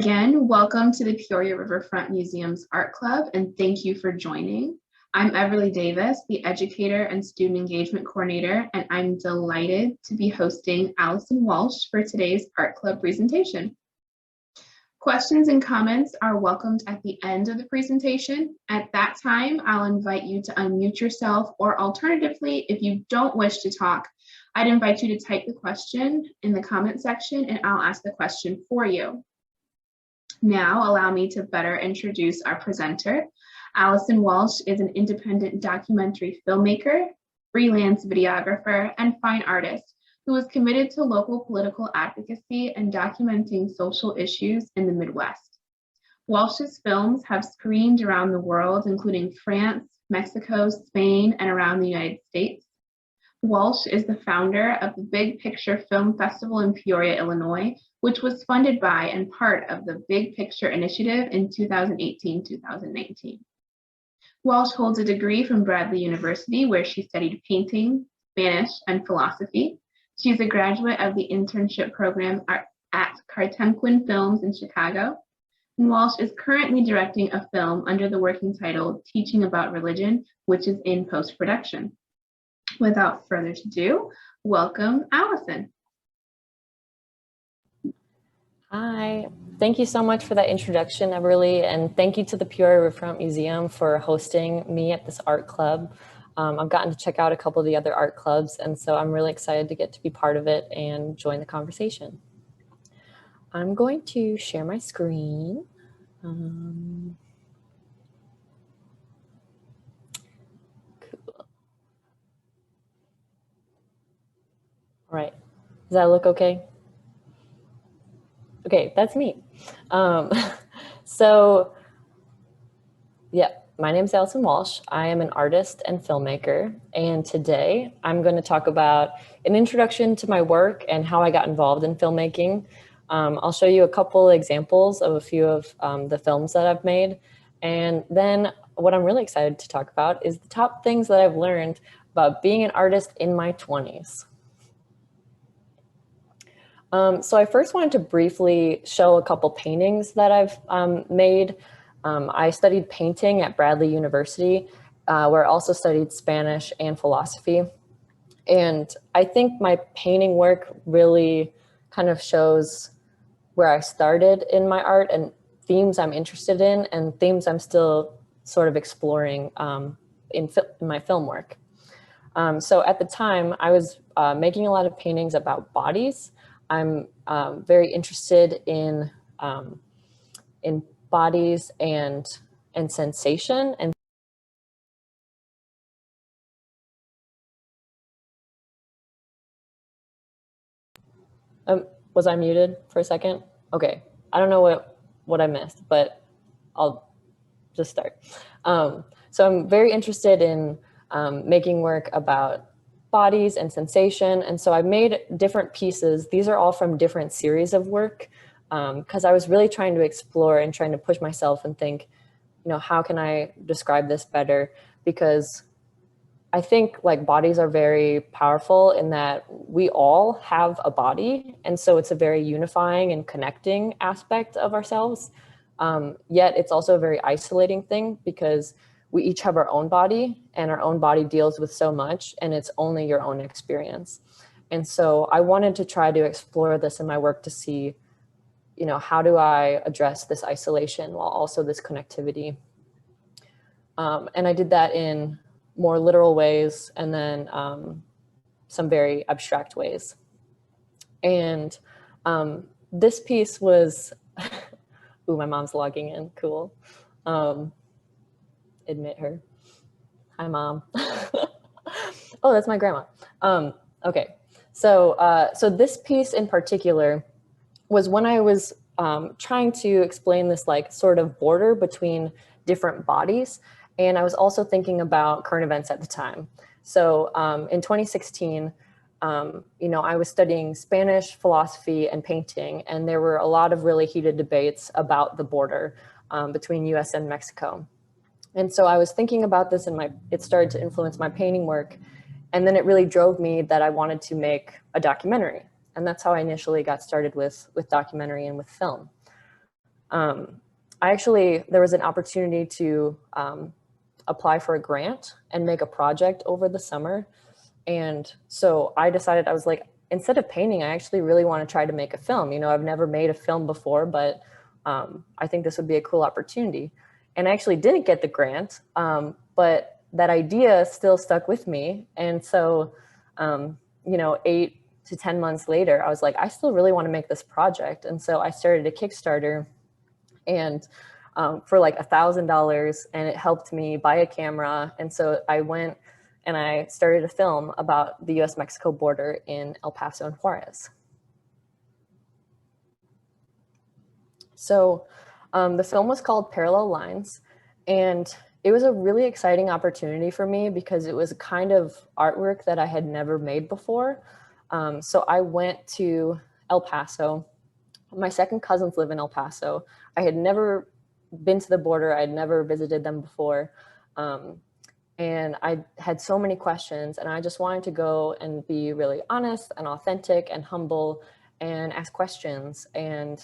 Again, welcome to the Peoria Riverfront Museum's Art Club, and thank you for joining. I'm Everly Davis, the Educator and Student Engagement Coordinator, and I'm delighted to be hosting Allison Walsh for today's Art Club presentation. Questions and comments are welcomed at the end of the presentation. At that time, I'll invite you to unmute yourself, or alternatively, if you don't wish to talk, I'd invite you to type the question in the comment section and I'll ask the question for you. Now, allow me to better introduce our presenter. Allison Walsh is an independent documentary filmmaker, freelance videographer, and fine artist who is committed to local political advocacy and documenting social issues in the Midwest. Walsh's films have screened around the world, including France, Mexico, Spain, and around the United States. Walsh is the founder of the Big Picture Film Festival in Peoria, Illinois, which was funded by and part of the Big Picture Initiative in 2018-2019. Walsh holds a degree from Bradley University, where she studied painting, Spanish, and philosophy. She is a graduate of the internship program at Kartemquin Films in Chicago. And Walsh is currently directing a film under the working title Teaching About Religion, which is in post-production. Without further ado, welcome, Allison. Hi, thank you so much for that introduction, Everly, and thank you to the Peoria Riverfront Museum for hosting me at this art club. I've gotten to check out a couple of the other art clubs, and so I'm really excited to get to be part of it and join the conversation. I'm going to share my screen. Cool. All right, does that look okay? Okay, that's me. My name is Allison Walsh. I am an artist and filmmaker, and today I'm going to talk about an introduction to my work and how I got involved in filmmaking. I'll show you a couple examples of a few of the films that I've made, and then what I'm really excited to talk about is the top things that I've learned about being an artist in my 20s. So I first wanted to briefly show a couple paintings that I've made. I studied painting at Bradley University, where I also studied Spanish and philosophy. And I think my painting work really kind of shows where I started in my art and themes I'm interested in and themes I'm still sort of exploring in my film work. So at the time, I was making a lot of paintings about bodies. I'm very interested in bodies and sensation. And was I muted for a second? Okay, I don't know what I missed, but I'll just start. So I'm very interested in making work about bodies and sensation. And so I made different pieces. These are all from different series of work because I was really trying to explore and trying to push myself and think, how can I describe this better? Because I think like bodies are very powerful in that we all have a body. And so it's a very unifying and connecting aspect of ourselves. Yet it's also a very isolating thing because we each have our own body and our own body deals with so much and it's only your own experience. And so I wanted to try to explore this in my work to see, how do I address this isolation while also this connectivity? And I did that in more literal ways and then some very abstract ways. And this piece was, ooh, my mom's logging in, cool. Admit her. Hi, Mom. Oh, that's my grandma. Okay, so this piece in particular was when I was trying to explain this like sort of border between different bodies. And I was also thinking about current events at the time. So in 2016, I was studying Spanish, philosophy, and painting, and there were a lot of really heated debates about the border between US and Mexico. And so I was thinking about this and it started to influence my painting work. And then it really drove me that I wanted to make a documentary. And that's how I initially got started with documentary and with film. There was an opportunity to apply for a grant and make a project over the summer. And so I decided, I was like, instead of painting, I actually really want to try to make a film. I've never made a film before, but I think this would be a cool opportunity. And I actually didn't get the grant, but that idea still stuck with me. And so, 8 to 10 months later, I was like, I still really want to make this project. And so I started a Kickstarter and for like $1,000, and it helped me buy a camera. And so I went and I started a film about the US-Mexico border in El Paso and Juarez. So the film was called Parallel Lines, and it was a really exciting opportunity for me because it was a kind of artwork that I had never made before. So I went to El Paso. My second cousins live in El Paso. I had never been to the border. I had never visited them before. And I had so many questions, and I just wanted to go and be really honest and authentic and humble and ask questions and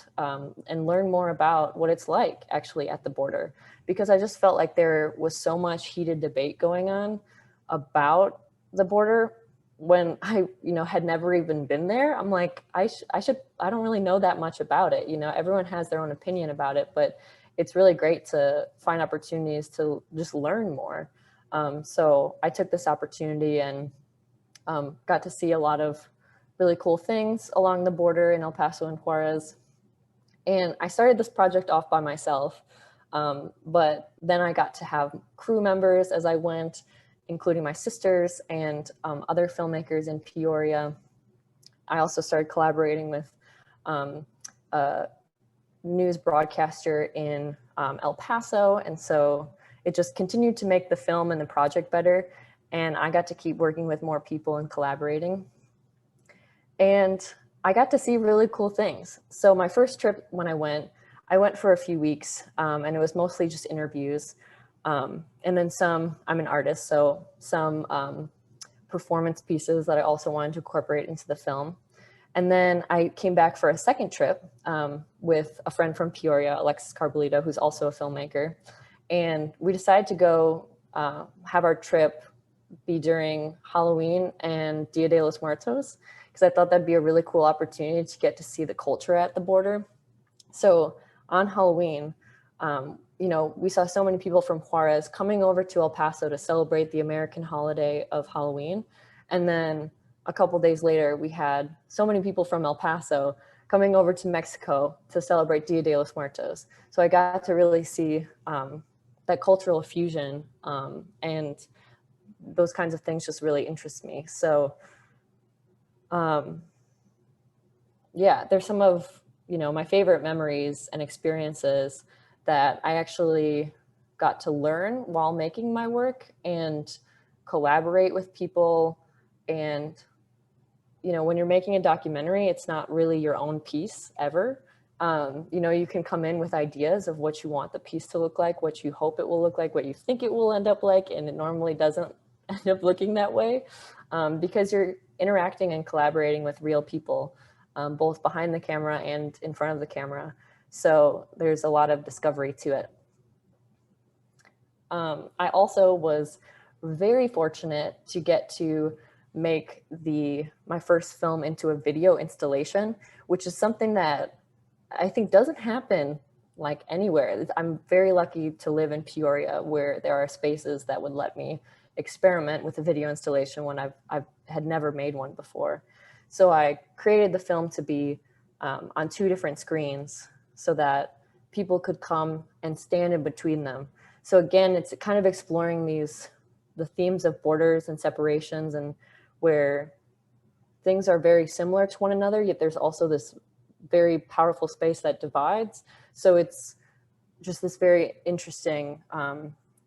learn more about what it's like actually at the border, because I just felt like there was so much heated debate going on about the border when I, had never even been there. I'm like, I don't really know that much about it. Everyone has their own opinion about it, but it's really great to find opportunities to just learn more. So I took this opportunity and got to see a lot of really cool things along the border in El Paso and Juarez. And I started this project off by myself, but then I got to have crew members as I went, including my sisters and other filmmakers in Peoria. I also started collaborating with a news broadcaster in El Paso. And so it just continued to make the film and the project better. And I got to keep working with more people and collaborating. And I got to see really cool things. So my first trip when I went for a few weeks, and it was mostly just interviews. And then I'm an artist, so some performance pieces that I also wanted to incorporate into the film. And then I came back for a second trip with a friend from Peoria, Alexis Carbolito, who's also a filmmaker. And we decided to go have our trip be during Halloween and Dia de los Muertos, because I thought that'd be a really cool opportunity to get to see the culture at the border. So on Halloween, we saw so many people from Juarez coming over to El Paso to celebrate the American holiday of Halloween. And then a couple days later, we had so many people from El Paso coming over to Mexico to celebrate Dia de los Muertos. So I got to really see that cultural fusion, and those kinds of things just really interest me. So there's some of, my favorite memories and experiences that I actually got to learn while making my work and collaborate with people. And, when you're making a documentary, it's not really your own piece ever. You can come in with ideas of what you want the piece to look like, what you hope it will look like, what you think it will end up like, and it normally doesn't end up looking that way, because you're interacting and collaborating with real people, both behind the camera and in front of the camera. So there's a lot of discovery to it. I also was very fortunate to get to make my first film into a video installation, which is something that I think doesn't happen like anywhere. I'm very lucky to live in Peoria, where there are spaces that would let me experiment with a video installation when I had never made one before. So I created the film to be on 2 different screens so that people could come and stand in between them. So again, it's kind of exploring the themes of borders and separations, and where things are very similar to one another, yet there's also this very powerful space that divides. So it's just this very interesting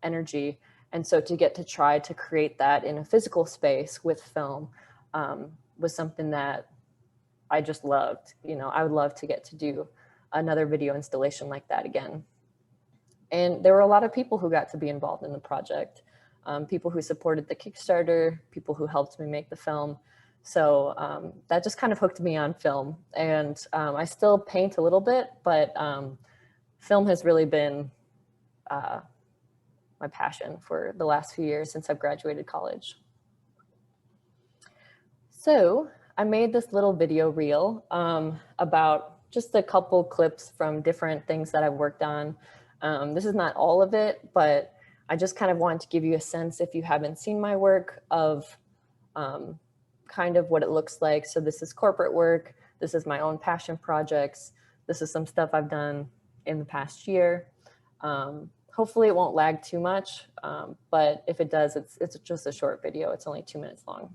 energy. And so to get to try to create that in a physical space with film was something that I just loved. I would love to get to do another video installation like that again. And there were a lot of people who got to be involved in the project, people who supported the Kickstarter, people who helped me make the film. So that just kind of hooked me on film. And I still paint a little bit, but film has really been my passion for the last few years since I've graduated college. So I made this little video reel about just a couple clips from different things that I've worked on. This is not all of it, but I just kind of wanted to give you a sense, if you haven't seen my work, of kind of what it looks like. So this is corporate work. This is my own passion projects. This is some stuff I've done in the past year. Hopefully it won't lag too much, but if it does, it's just a short video. It's only 2 minutes long.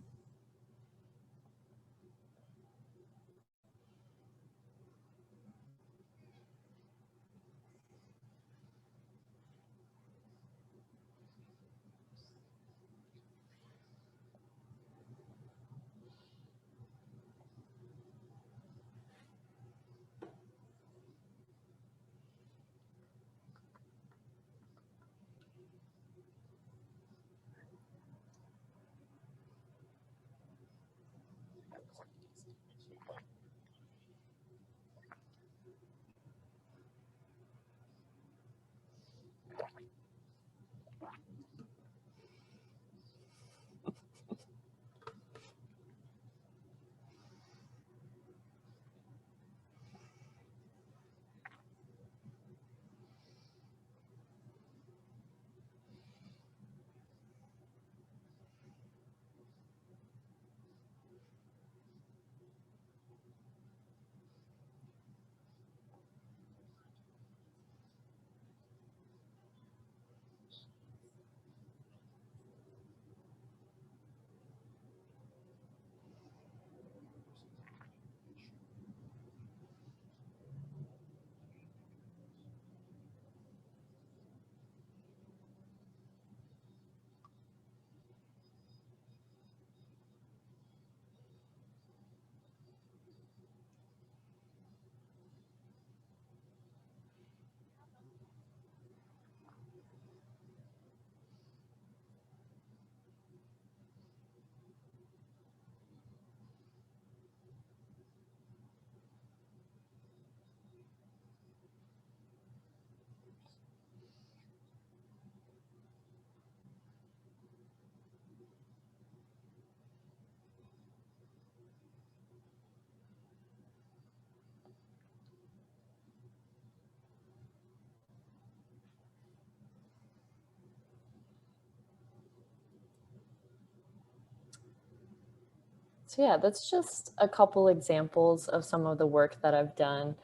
So yeah, that's just a couple examples of some of the work that I've done,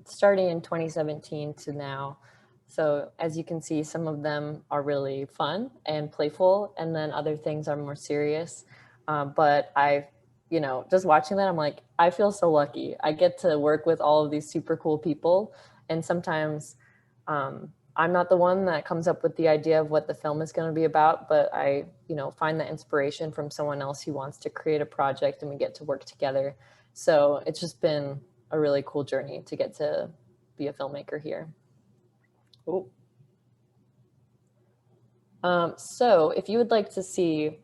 starting in 2017 to now. So as you can see, some of them are really fun and playful, and then other things are more serious. But just watching that, I'm like, I feel so lucky. I get to work with all of these super cool people, and sometimes I'm not the one that comes up with the idea of what the film is going to be about, but I, find the inspiration from someone else who wants to create a project, and we get to work together. So it's just been a really cool journey to get to be a filmmaker here. Oh. So if you would like to see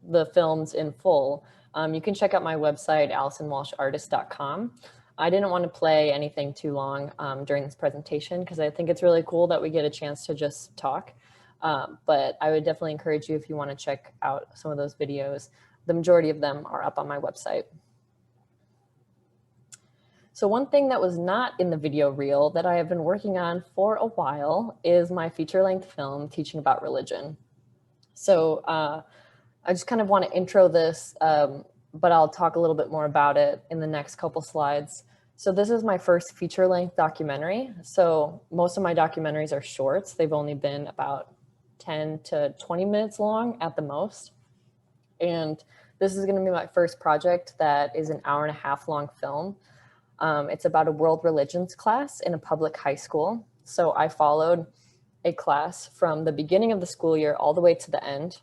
the films in full, you can check out my website, AllisonWalshArtist.com. I didn't want to play anything too long during this presentation because I think it's really cool that we get a chance to just talk. But I would definitely encourage you, if you want to check out some of those videos. The majority of them are up on my website. So one thing that was not in the video reel that I have been working on for a while is my feature-length film teaching about religion. So I just kind of want to intro this, but I'll talk a little bit more about it in the next couple slides. So this is my first feature-length documentary. So most of my documentaries are shorts. They've only been about 10 to 20 minutes long at the most. And this is going to be my first project that is an hour-and-a-half long film. It's about a world religions class in a public high school. So I followed a class from the beginning of the school year all the way to the end,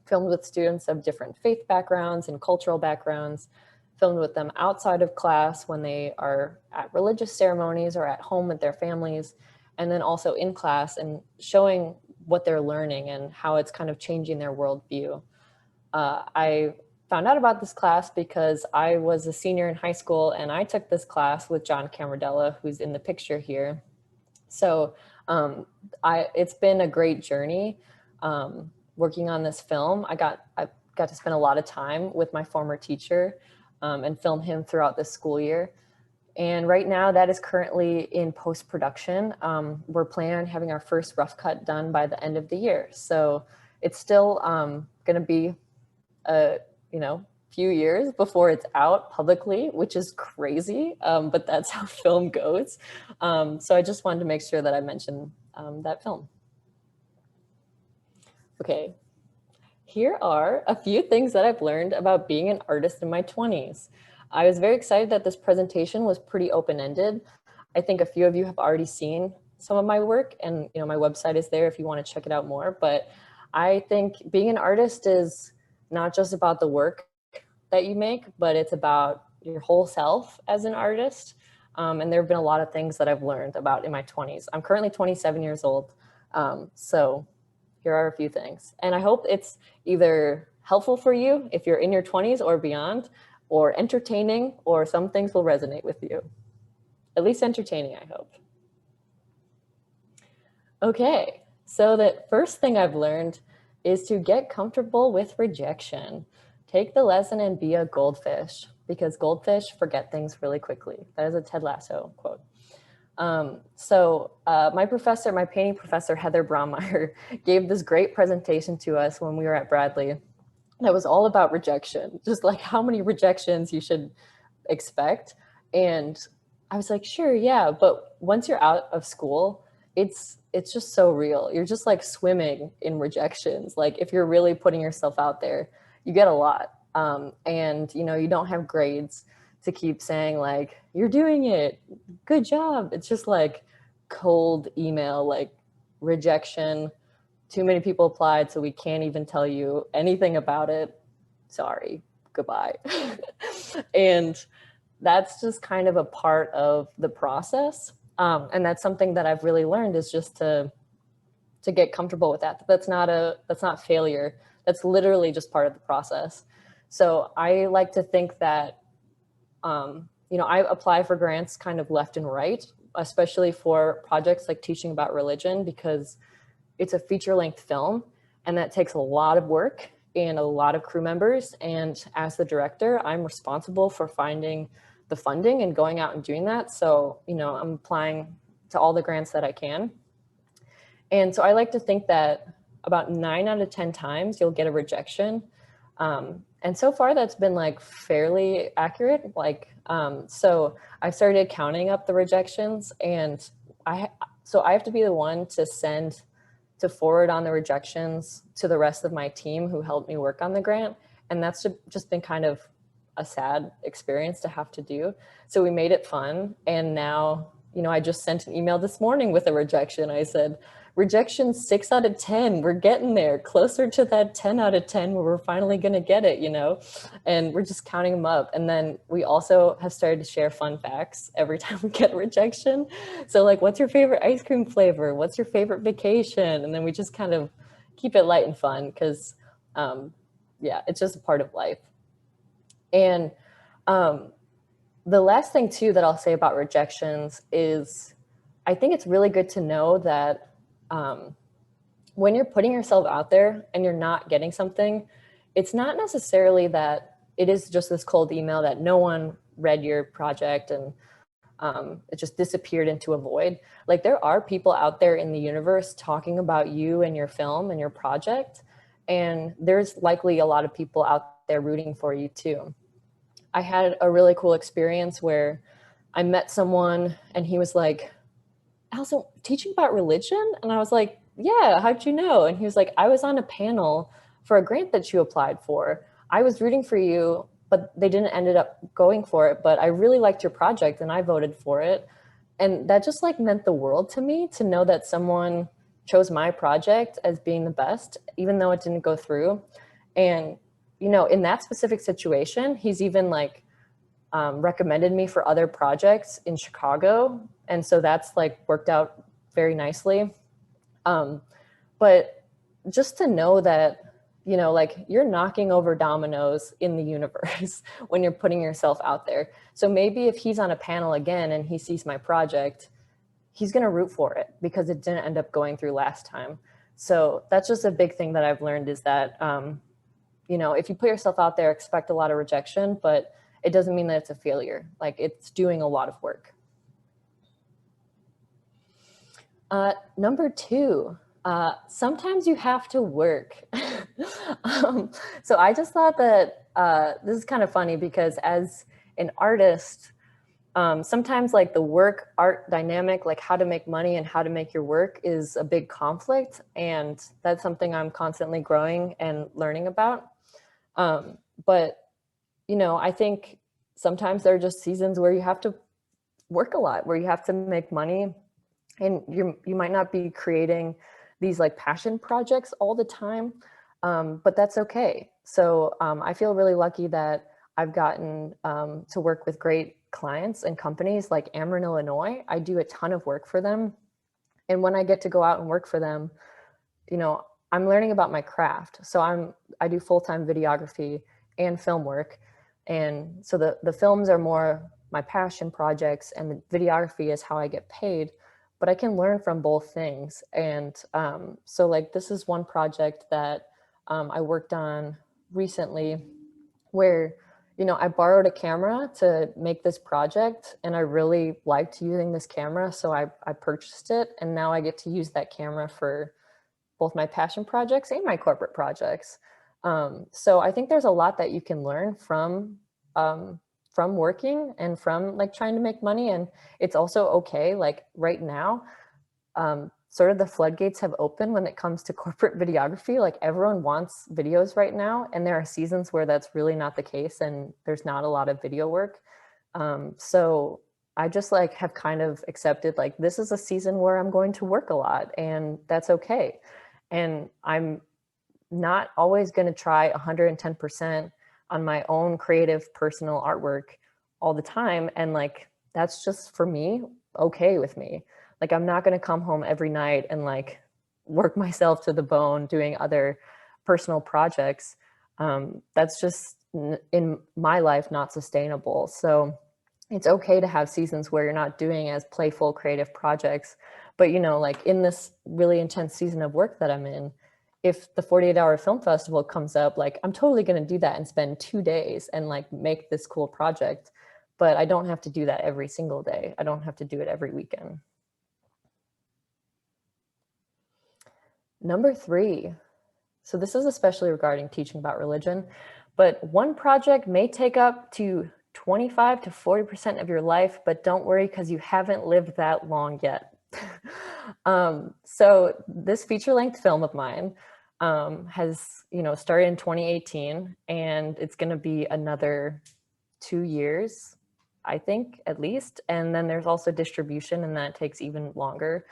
filmed with students of different faith backgrounds and cultural backgrounds, filmed with them outside of class when they are at religious ceremonies or at home with their families, and then also in class and showing what they're learning and how it's kind of changing their worldview. I found out about this class because I was a senior in high school and I took this class with John Camardella, who's in the picture here. So it's been a great journey working on this film. I got to spend a lot of time with my former teacher and film him throughout this school year. And right now that is currently in post-production. We're planning on having our first rough cut done by the end of the year. So it's still going to be a few years before it's out publicly, which is crazy, but that's how film goes. So I just wanted to make sure that I mentioned that film. Okay, here are a few things that I've learned about being an artist in my 20s. I was very excited that this presentation was pretty open-ended. I think a few of you have already seen some of my work, and my website is there if you want to check it out more. But I think being an artist is not just about the work that you make, but it's about your whole self as an artist. And there have been a lot of things that I've learned about in my 20s. I'm currently 27 years old. So here are a few things. And I hope it's either helpful for you if you're in your 20s or beyond, or entertaining, or some things will resonate with you. At least entertaining, I hope. Okay, so the first thing I've learned is to get comfortable with rejection. Take the lesson and be a goldfish, because goldfish forget things really quickly. That is a Ted Lasso quote. My painting professor, Heather Braumeyer, gave this great presentation to us when we were at Bradley that was all about rejection, just like how many rejections you should expect. And I was like, sure, yeah, but once you're out of school, it's just so real. You're just like swimming in rejections. Like if you're really putting yourself out there, you get a lot. And you don't have grades to keep saying like, you're doing it, good job. It's just like cold email, like rejection. Too many people applied, so we can't even tell you anything about it. Sorry, goodbye. And that's just kind of a part of the process. And that's something that I've really learned is just to get comfortable with that. That's not failure. That's literally just part of the process. So I like to think that, I apply for grants kind of left and right, especially for projects like teaching about religion, because it's a feature-length film, and that takes a lot of work and a lot of crew members. And as the director, I'm responsible for finding the funding and going out and doing that. So, I'm applying to all the grants that I can. And so I like to think that about 9 out of 10 times you'll get a rejection. And so far that's been like fairly accurate. So I've started counting up the rejections, and I have to be the one to forward on the rejections to the rest of my team who helped me work on the grant. And that's just been kind of a sad experience to have to do. So we made it fun. And now, I just sent an email this morning with a rejection. I said, rejection 6 out of 10, we're getting there, closer to that 10 out of 10 where we're finally going to get it, and we're just counting them up. And then we also have started to share fun facts every time we get a rejection. So like, what's your favorite ice cream flavor? What's your favorite vacation? And then we just kind of keep it light and fun because, it's just a part of life. And the last thing too that I'll say about rejections is I think it's really good to know that when you're putting yourself out there and you're not getting something, it's not necessarily that it is just this cold email that no one read your project and it just disappeared into a void. Like there are people out there in the universe talking about you and your film and your project, and there's likely a lot of people out there rooting for you too. I had a really cool experience where I met someone and he was like, Allison, teaching about religion? And I was like, yeah, how'd you know? And he was like, I was on a panel for a grant that you applied for. I was rooting for you, but they didn't ended up going for it. But I really liked your project and I voted for it. And that just like meant the world to me to know that someone chose my project as being the best, even though it didn't go through. And, in that specific situation, he's even like, recommended me for other projects in Chicago. And so that's like worked out very nicely. But just to know that, like you're knocking over dominoes in the universe when you're putting yourself out there. So maybe if he's on a panel again and he sees my project, he's going to root for it because it didn't end up going through last time. So that's just a big thing that I've learned, is that, you know, if you put yourself out there, expect a lot of rejection, but it doesn't mean that it's a failure. Like, it's doing a lot of work. Number 2, sometimes you have to work. So I just thought that this is kind of funny, because as an artist, sometimes like the work art dynamic, like how to make money and how to make your work, is a big conflict. And that's something I'm constantly growing and learning about. But, you know, I think sometimes there are just seasons where you have to work a lot, where you have to make money, and you might not be creating these like passion projects all the time, but that's okay. So I feel really lucky that I've gotten to work with great clients and companies like Ameren, Illinois. I do a ton of work for them. And when I get to go out and work for them, you know, I'm learning about my craft. So I do full-time videography and film work. And so the films are more my passion projects, and the videography is how I get paid. But I can learn from both things. And so like, this is one project that I worked on recently, where, you know, I borrowed a camera to make this project, and I really liked using this camera. So I purchased it, and now I get to use that camera for both my passion projects and my corporate projects. So I think there's a lot that you can learn from working and from like trying to make money. And it's also okay. Like right now, sort of the floodgates have opened when it comes to corporate videography. Like, everyone wants videos right now, and there are seasons where that's really not the case and there's not a lot of video work. So I just like have kind of accepted, like, this is a season where I'm going to work a lot, and that's okay. And I'm not always going to try 110% on my own creative personal artwork all the time. And like, that's just, for me, okay with me. Like, I'm not going to come home every night and like work myself to the bone doing other personal projects. That's just in my life not sustainable. So it's okay to have seasons where you're not doing as playful creative projects. But, you know, like in this really intense season of work that I'm in, if the 48-hour film festival comes up, like, I'm totally going to do that and spend 2 days and like make this cool project. But I don't have to do that every single day. I don't have to do it every weekend. Number 3. So this is especially regarding teaching about religion, but one project may take up to 25 to 40% of your life, but don't worry, because you haven't lived that long yet. So this feature-length film of mine has, you know, started in 2018, and it's going to be another 2 years, I think, at least. And then there's also distribution, and that takes even longer.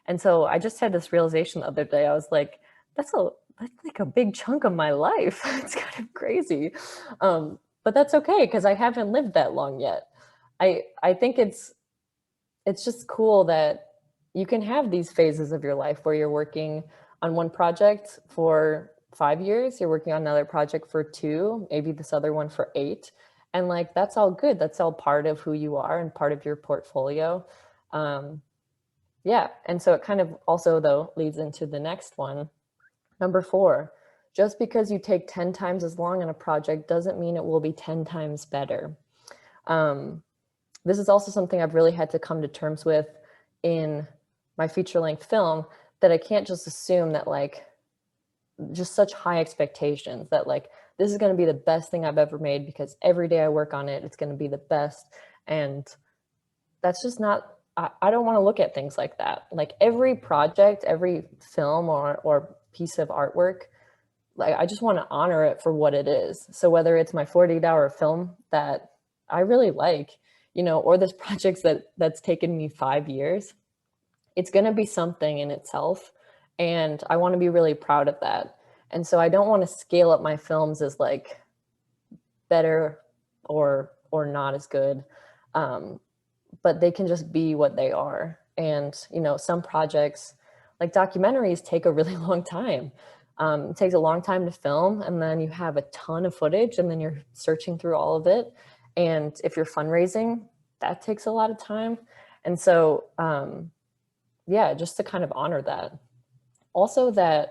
And so I just had this realization the other day. I was like, that's like a big chunk of my life. It's kind of crazy. But that's okay, because I haven't lived that long yet. I think it's just cool that you can have these phases of your life where you're working on one project for 5 years, you're working on another project for 2, maybe this other one for 8. And like, that's all good. That's all part of who you are and part of your portfolio. Yeah. And so it kind of also, though, leads into the next one. Number 4, just because you take 10 times as long on a project doesn't mean it will be 10 times better. This is also something I've really had to come to terms with in my feature-length film, that I can't just assume that like, just such high expectations that like, this is going to be the best thing I've ever made because every day I work on it, it's going to be the best. And that's just not, I don't want to look at things like that. Like, every project, every film or piece of artwork, like, I just want to honor it for what it is. So whether it's my 48-hour film that I really like, you know, or this project that's taken me 5 years, it's going to be something in itself. And I want to be really proud of that. And so I don't want to scale up my films as like better or not as good. But they can just be what they are. And, you know, some projects like documentaries take a really long time. It takes a long time to film, and then you have a ton of footage, and then you're searching through all of it. And if you're fundraising, that takes a lot of time. And so yeah, just to kind of honor that. Also that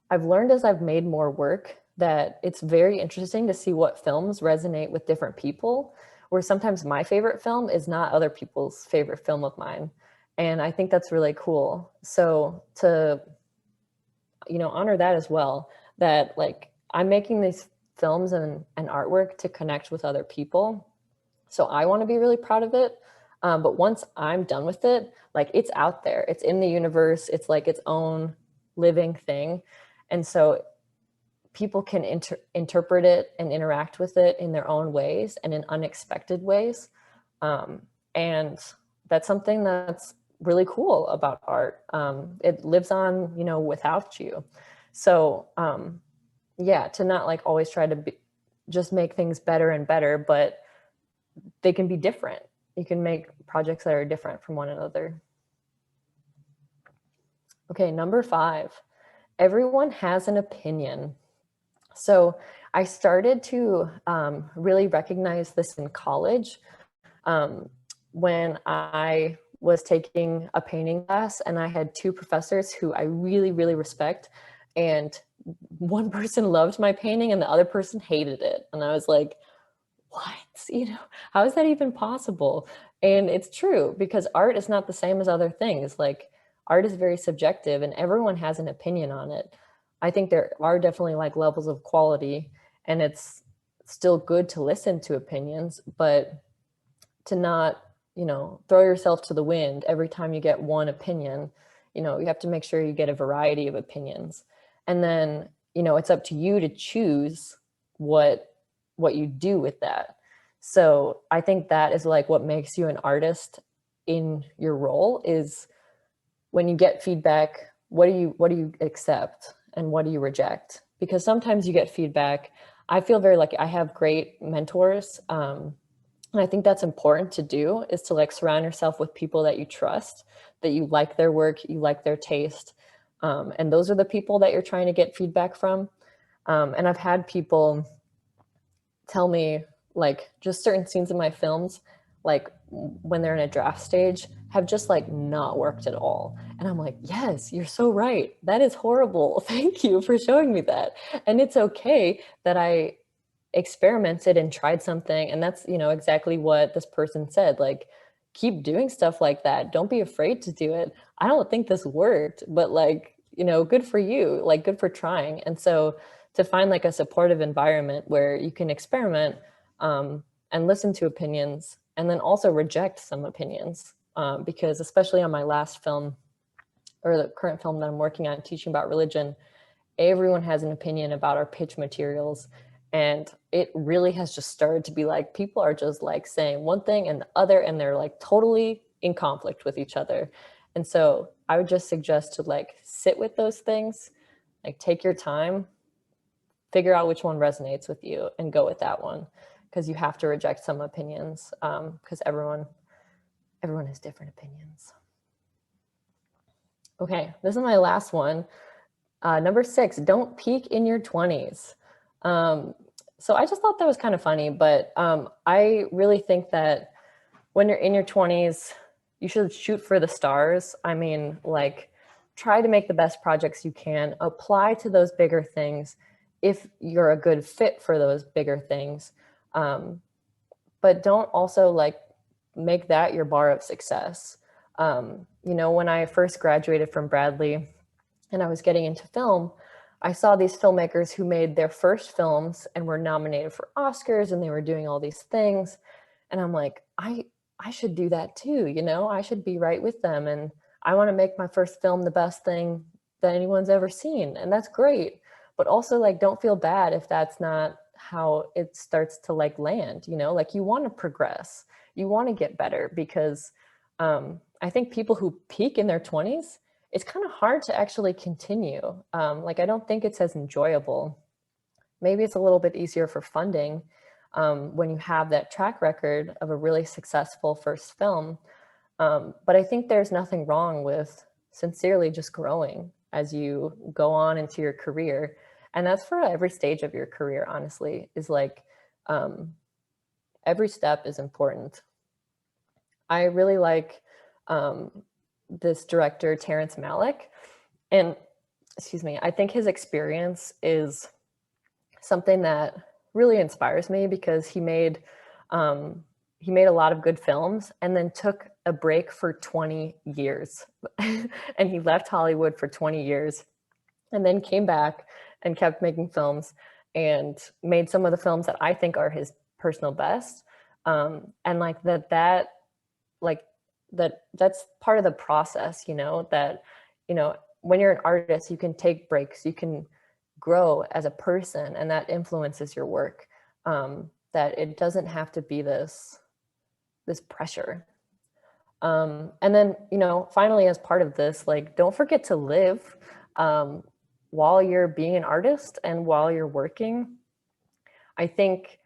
I've learned as I've made more work that it's very interesting to see what films resonate with different people, where sometimes my favorite film is not other people's favorite film of mine. And I think that's really cool. So to, honor that as well, that like I'm making these films and artwork to connect with other people. So I want to be really proud of it. But once I'm done with it, like it's out there, it's in the universe, it's like its own living thing. And so people can interpret it and interact with it in their own ways and in unexpected ways. Um, and that's something that's really cool about art. It lives on, without you. So yeah, to not like always try to just make things better and better, but they can be different. You can make projects that are different from one another. Okay, number 5, everyone has an opinion. So I started to really recognize this in college when I was taking a painting class, and I had 2 professors who I really, really respect. And one person loved my painting and the other person hated it. And I was like, what? How is that even possible? And it's true, because art is not the same as other things. Like art is very subjective and everyone has an opinion on it. I think there are definitely like levels of quality, and it's still good to listen to opinions, but to not, throw yourself to the wind every time you get one opinion. You have to make sure you get a variety of opinions. And then, it's up to you to choose what you do with that. So I think that is like what makes you an artist in your role, is when you get feedback, what do you accept and what do you reject? Because sometimes you get feedback. I feel very lucky. I have great mentors. And I think that's important to do, is to like surround yourself with people that you trust, that you like their work, you like their taste. And those are the people that you're trying to get feedback from. And I've had people tell me like just certain scenes in my films, like when they're in a draft stage, have just like not worked at all. And I'm like, yes, you're so right. That is horrible. Thank you for showing me that. And it's okay that I experimented and tried something. And that's, exactly what this person said. Like, keep doing stuff like that. Don't be afraid to do it. I don't think this worked, but like, good for you, like good for trying. And so to find like a supportive environment where you can experiment and listen to opinions, and then also reject some opinions. Because especially on my last film, or the current film that I'm working on, teaching about religion, everyone has an opinion about our pitch materials. And it really has just started to be like, people are just like saying one thing and the other, and they're like totally in conflict with each other. And so I would just suggest to like sit with those things, like take your time, figure out which one resonates with you and go with that one, because you have to reject some opinions, because everyone has different opinions. Okay, this is my last one. Number 6, don't peak in your 20s. So I just thought that was kind of funny, but I really think that when you're in your 20s, you should shoot for the stars. I mean, like, try to make the best projects you can, apply to those bigger things if you're a good fit for those bigger things. But don't also like make that your bar of success. When I first graduated from Bradley and I was getting into film, I saw these filmmakers who made their first films and were nominated for Oscars, and they were doing all these things. And I'm like, I should do that too. I should be right with them. And I want to make my first film the best thing that anyone's ever seen. And that's great. But also like, don't feel bad if that's not how it starts to like land, like you want to progress, you want to get better, because I think people who peak in their 20s, it's kind of hard to actually continue. Like, I don't think it's as enjoyable. Maybe it's a little bit easier for funding when you have that track record of a really successful first film. But I think there's nothing wrong with sincerely just growing as you go on into your career. And that's for every stage of your career, honestly, is like every step is important. I really like this director, Terrence Malick. And excuse me, I think his experience is something that really inspires me because he made a lot of good films and then took a break for 20 years. And he left Hollywood for 20 years and then came back and kept making films and made some of the films that I think are his personal best. And like that's part of the process, that, when you're an artist, you can take breaks, you can grow as a person, and that influences your work. That it doesn't have to be this pressure. And then, finally, as part of this, like, don't forget to live while you're being an artist and while you're working. I think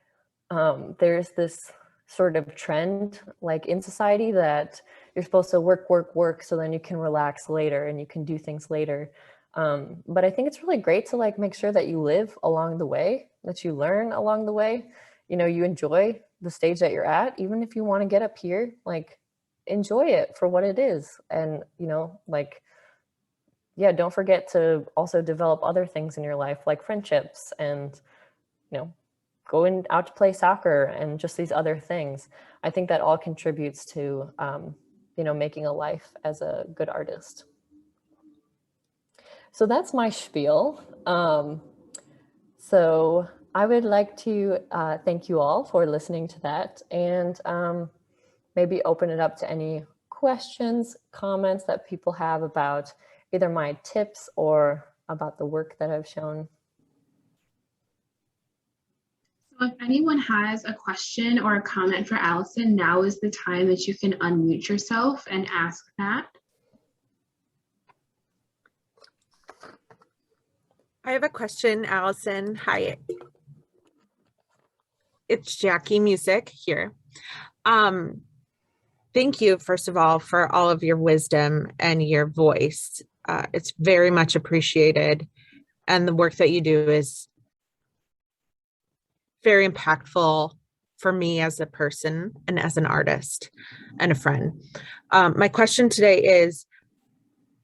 there's this sort of trend like in society that you're supposed to work so then you can relax later and you can do things later. But I think it's really great to like make sure that you live along the way, that you learn along the way, you enjoy the stage that you're at. Even if you want to get up here, like, enjoy it for what it is. And don't forget to also develop other things in your life, like friendships and going out to play soccer and just these other things. I think that all contributes to making a life as a good artist. So that's my spiel. So I would like to thank you all for listening to that, and maybe open it up to any questions, comments that people have about either my tips or about the work that I've shown. So if anyone has a question or a comment for Allison, now is the time that you can unmute yourself and ask that. I have a question, Allison. Hi. It's Jackie Music here. Thank you, first of all, for all of your wisdom and your voice. It's very much appreciated. And the work that you do is very impactful for me as a person and as an artist and a friend. My question today is,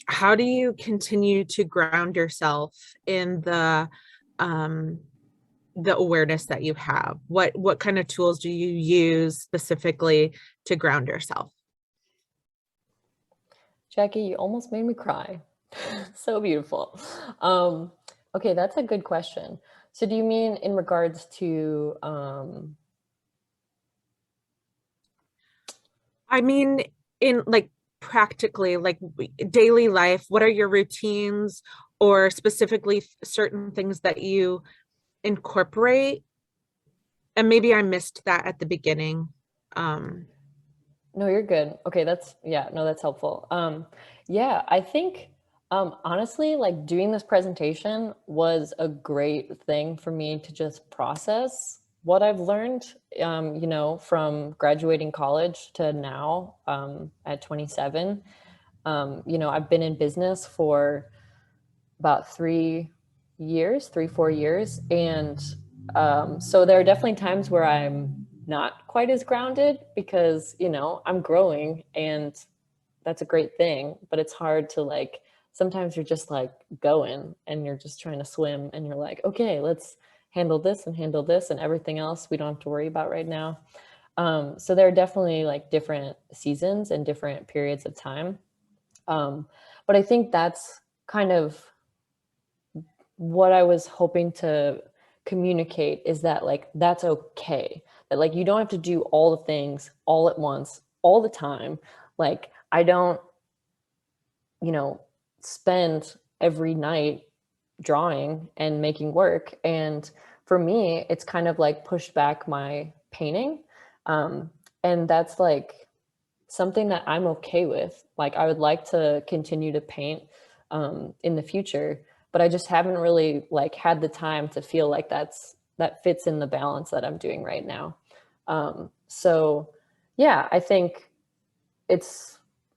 how do you continue to ground yourself in the awareness that you have? What kind of tools do you use specifically to ground yourself? Jackie, you almost made me cry. So beautiful. Okay, that's a good question. So do you mean in regards to I mean, in like practically, like daily life, what are your routines, or specifically certain things that you incorporate? And maybe I missed that at the beginning. No, you're good. Okay, that's helpful. Yeah, I think honestly, like, doing this presentation was a great thing for me to just process what I've learned, from graduating college to now, at 27. I've been in business for about 4 years. And so there are definitely times where I'm not quite as grounded because, I'm growing, and that's a great thing, but it's hard to like, sometimes you're just like going and you're just trying to swim and you're like, okay, let's handle this and everything else we don't have to worry about right now. So there are definitely like different seasons and different periods of time. But I think that's kind of what I was hoping to communicate, is that like, that's okay. That like, you don't have to do all the things all at once, all the time. Like, I don't, spend every night drawing and making work. And for me, it's kind of like pushed back my painting. And that's like something that I'm okay with. Like, I would like to continue to paint in the future, but I just haven't really like had the time to feel like that fits in the balance that I'm doing right now. So yeah, I think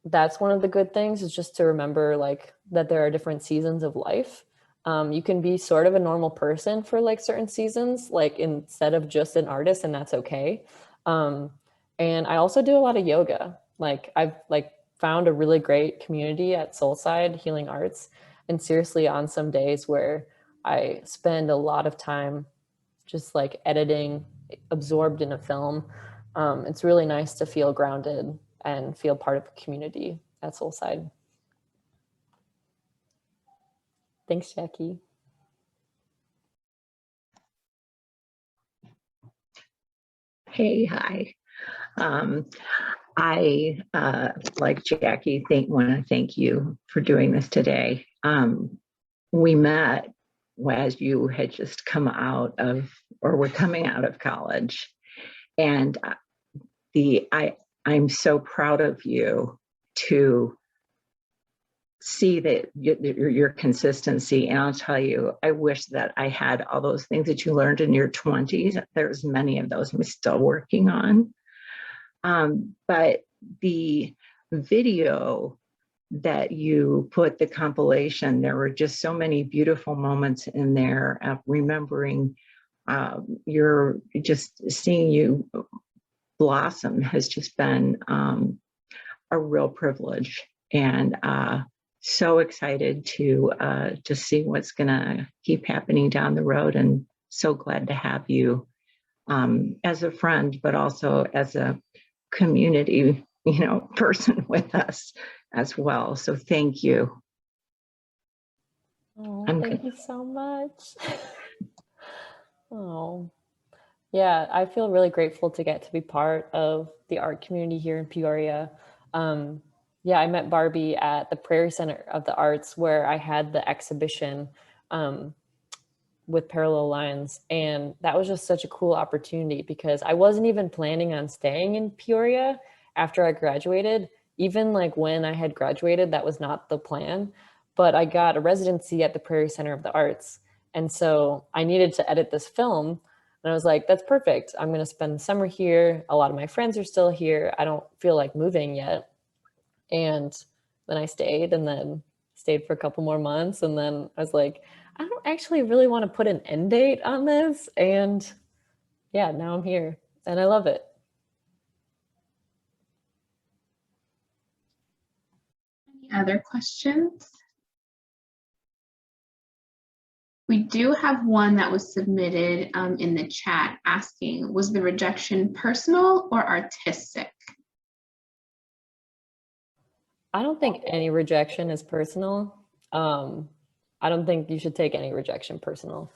that's one of the good things, is just to remember like that there are different seasons of life. You can be sort of a normal person for like certain seasons, like instead of just an artist, and that's okay. And I also do a lot of yoga. Like, I've like found a really great community at Soulside Healing Arts. And seriously, on some days where I spend a lot of time just like editing, absorbed in a film, it's really nice to feel grounded and feel part of a community at Soulside. Thanks, Jackie. Hey, hi. I, like Jackie, want to thank you for doing this today. We met as you had just come out of, or were coming out of college, and I'm so proud of you to see that your consistency. And I'll tell you, I wish that I had all those things that you learned in your 20s. There's many of those I'm still working on. But the video that you put, the compilation, there were just so many beautiful moments in there of remembering just seeing you blossom has just been a real privilege. And so excited to see what's gonna keep happening down the road, and so glad to have you as a friend, but also as a community, person with us as well. So thank you. Oh, thank you so much. Oh, yeah, I feel really grateful to get to be part of the art community here in Peoria. Yeah, I met Barbie at the Prairie Center of the Arts, where I had the exhibition with Parallel Lines. And that was just such a cool opportunity because I wasn't even planning on staying in Peoria after I graduated. Even like when I had graduated, that was not the plan. But I got a residency at the Prairie Center of the Arts. And so I needed to edit this film. And I was like, that's perfect. I'm going to spend the summer here. A lot of my friends are still here. I don't feel like moving yet. And then I stayed, and then stayed for a couple more months. And then I was like, I don't actually really want to put an end date on this. And yeah, now I'm here and I love it. Any other questions? We do have one that was submitted in the chat asking, was the rejection personal or artistic? I don't think any rejection is personal. I don't think you should take any rejection personal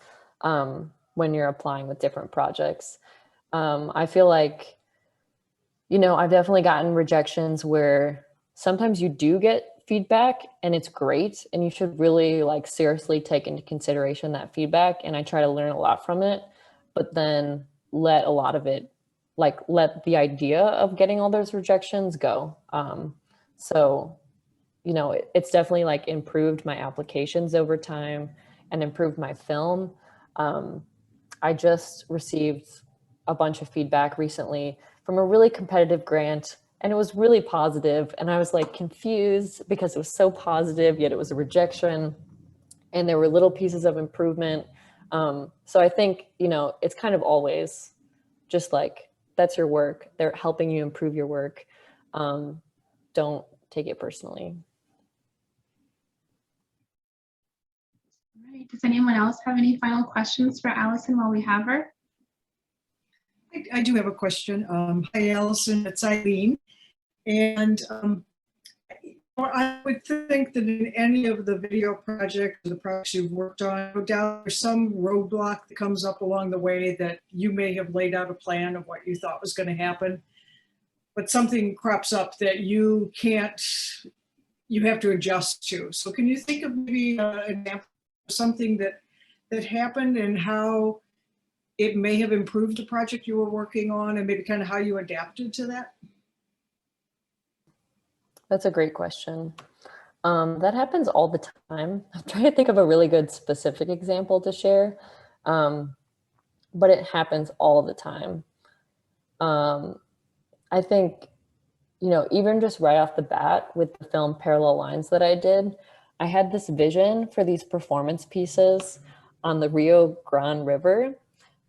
when you're applying with different projects. I feel like, I've definitely gotten rejections where sometimes you do get feedback and it's great, and you should really like seriously take into consideration that feedback. And I try to learn a lot from it, but then let a lot of it, let the idea of getting all those rejections go. So, it's definitely like improved my applications over time and improved my film. I just received a bunch of feedback recently from a really competitive grant, and it was really positive. And I was like confused because it was so positive, yet it was a rejection, and there were little pieces of improvement. So I think, it's kind of always just like, that's your work. They're helping you improve your work. Don't take it personally. All right. Does anyone else have any final questions for Allison while we have her? I do have a question. Hi, Allison, it's Eileen. And I would think that in any of the video projects, the projects you've worked on, no doubt there's some roadblock that comes up along the way that you may have laid out a plan of what you thought was going to happen, but something crops up that you have to adjust to. So can you think of maybe an example of something that happened and how it may have improved the project you were working on, and maybe kind of how you adapted to that? That's a great question. That happens all the time. I'm trying to think of a really good specific example to share, but it happens all the time. I think, even just right off the bat with the film Parallel Lines that I did, I had this vision for these performance pieces on the Rio Grande River.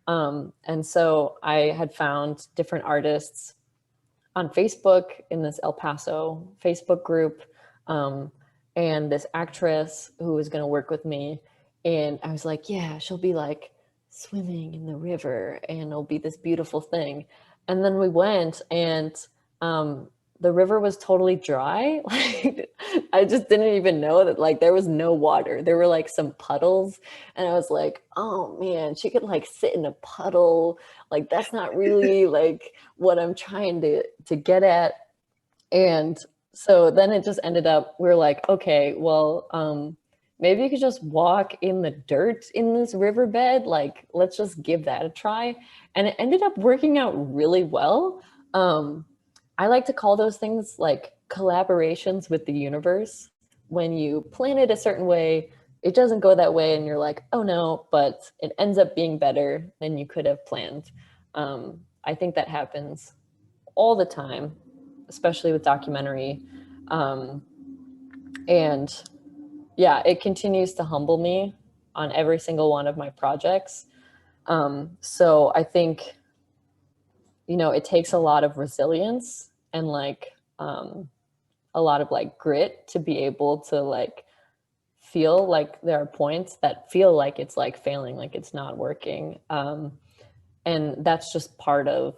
And so I had found different artists on Facebook in this El Paso Facebook group, and this actress who was going to work with me. And I was like, yeah, she'll be like swimming in the river and it'll be this beautiful thing. And then we went, and the river was totally dry. Like, I just didn't even know that like there was no water. There were like some puddles, and I was like, oh man, she could like sit in a puddle. Like that's not really like what I'm trying to get at. And so then it just ended up, we were like, okay, well, maybe you could just walk in the dirt in this riverbed. Like, let's just give that a try. And it ended up working out really well. I like to call those things like collaborations with the universe. When you plan it a certain way, it doesn't go that way, and you're like, oh no, but it ends up being better than you could have planned. I think that happens all the time, especially with documentary. And yeah, it continues to humble me on every single one of my projects. So I think, you know, it takes a lot of resilience and like a lot of like grit to be able to like feel like there are points that feel like it's like failing, like it's not working. And that's just part of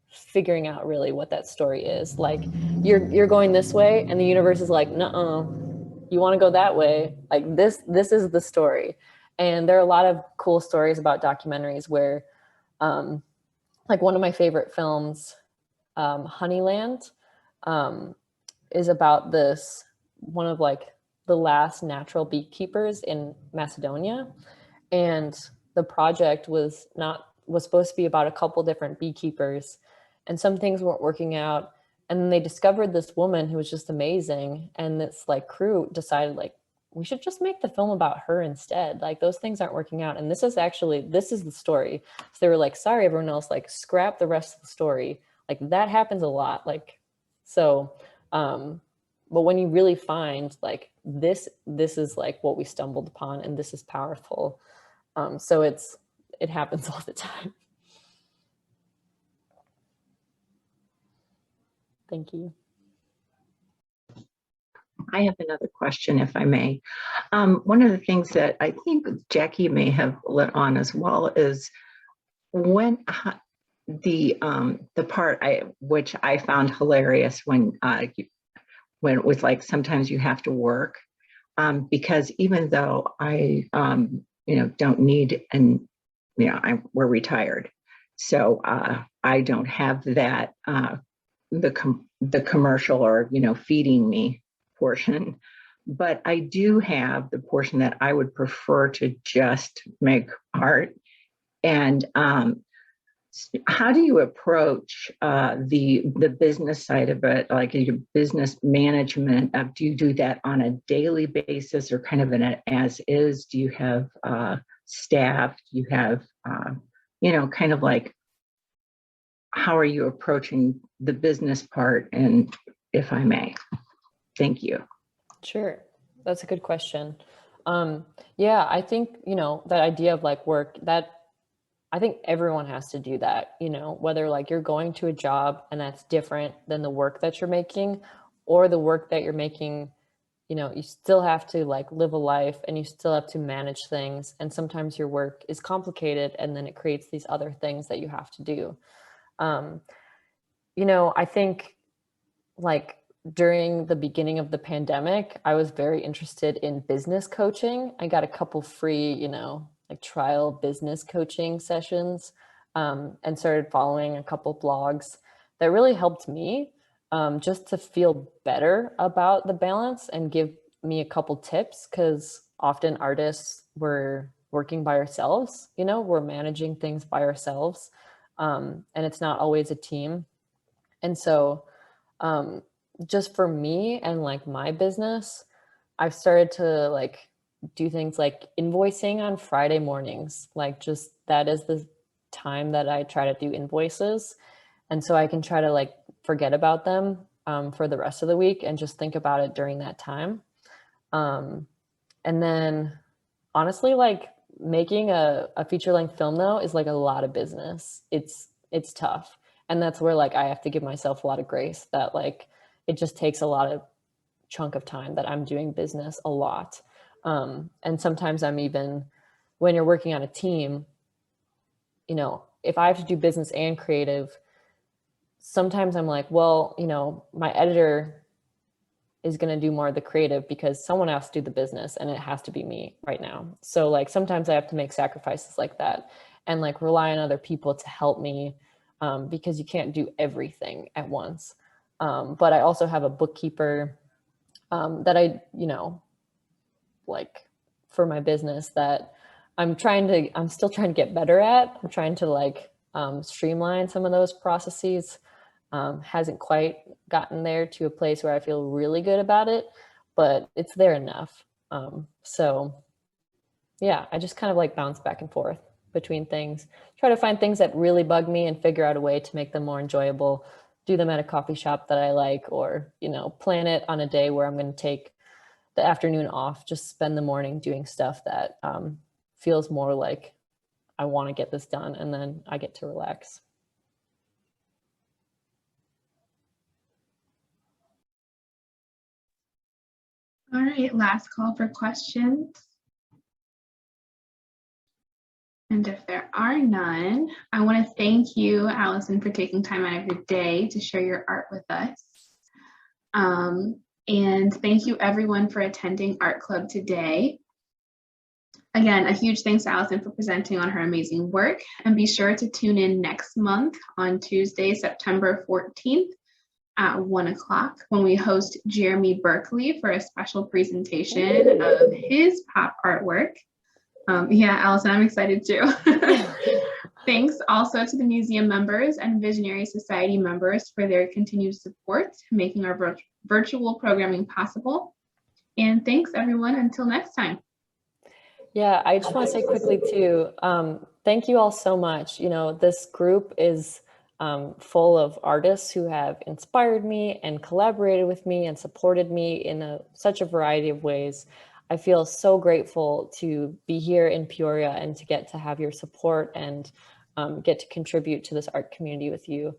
figuring out really what that story is. Like you're going this way and the universe is like, nuh-uh, you want to go that way. Like this is the story. And there are a lot of cool stories about documentaries where like one of my favorite films, Honeyland, is about this one of like the last natural beekeepers in Macedonia. And the project was supposed to be about a couple different beekeepers, and some things weren't working out. And then they discovered this woman who was just amazing. And this like crew decided like, we should just make the film about her instead. Like those things aren't working out. And this is the story. So they were like, sorry, everyone else, like scrap the rest of the story. Like that happens a lot. Like, so, but when you really find like this is like what we stumbled upon and this is powerful. So it happens all the time. Thank you. I have another question, if I may. One of the things that I think Jackie may have let on as well is when the part which I found hilarious when it was like sometimes you have to work, because even though I don't need, and we're retired, so I don't have that the commercial or feeding me portion, but I do have the portion that I would prefer to just make art. And how do you approach the business side of it, like your business management? Do you do that on a daily basis or kind of an as is? Do you have staff? Do you have kind of like, how are you approaching the business part? And if I may, thank you. Sure. That's a good question. Yeah, I think, that idea of like work, that I think everyone has to do that, whether like you're going to a job and that's different than the work that you're making, or the work that you're making, you still have to like live a life and you still have to manage things. And sometimes your work is complicated and then it creates these other things that you have to do. I think like during the beginning of the pandemic, I was very interested in business coaching. I got a couple free, like trial business coaching sessions, and started following a couple blogs that really helped me just to feel better about the balance and give me a couple tips, because often artists were working by ourselves, we're managing things by ourselves, and it's not always a team. And so just for me and like my business, I've started to like do things like invoicing on Friday mornings. Like just that is the time that I try to do invoices. And so I can try to like forget about them for the rest of the week and just think about it during that time. And then honestly, like making a feature length film though is like a lot of business. It's tough. And that's where like I have to give myself a lot of grace that like it just takes a lot of chunk of time that I'm doing business a lot. And sometimes I'm even, when you're working on a team, you know, if I have to do business and creative, sometimes I'm like, well, you know, my editor is going to do more of the creative because someone has to do the business and it has to be me right now. So like sometimes I have to make sacrifices like that and like rely on other people to help me, because you can't do everything at once. But I also have a bookkeeper that I, you know, like for my business that I'm still trying to get better at. I'm trying to like streamline some of those processes. Hasn't quite gotten there to a place where I feel really good about it, but it's there enough. So yeah, I just kind of like bounce back and forth between things, try to find things that really bug me and figure out a way to make them more enjoyable, do them at a coffee shop that I like, or, you know, plan it on a day where I'm going to take the afternoon off, just spend the morning doing stuff that feels more like I want to get this done, and then I get to relax. All right, last call for questions. And if there are none, I want to thank you, Allison, for taking time out of your day to share your art with us. And thank you everyone for attending Art Club today. Again, a huge thanks to Allison for presenting on her amazing work, and be sure to tune in next month on Tuesday, September 14th at 1 o'clock when we host Jeremy Berkeley for a special presentation of his pop artwork. Yeah, Allison, I'm excited too. Thanks also to the museum members and Visionary Society members for their continued support, making our virtual programming possible. And thanks everyone, until next time. Yeah, I just want to say quickly too, thank you all so much. You know, this group is full of artists who have inspired me and collaborated with me and supported me in such a variety of ways. I feel so grateful to be here in Peoria and to get to have your support and get to contribute to this art community with you.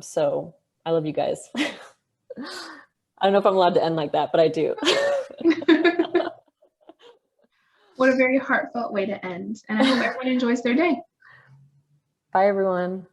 So I love you guys. I don't know if I'm allowed to end like that, but I do. What a very heartfelt way to end. And I hope everyone enjoys their day. Bye, everyone.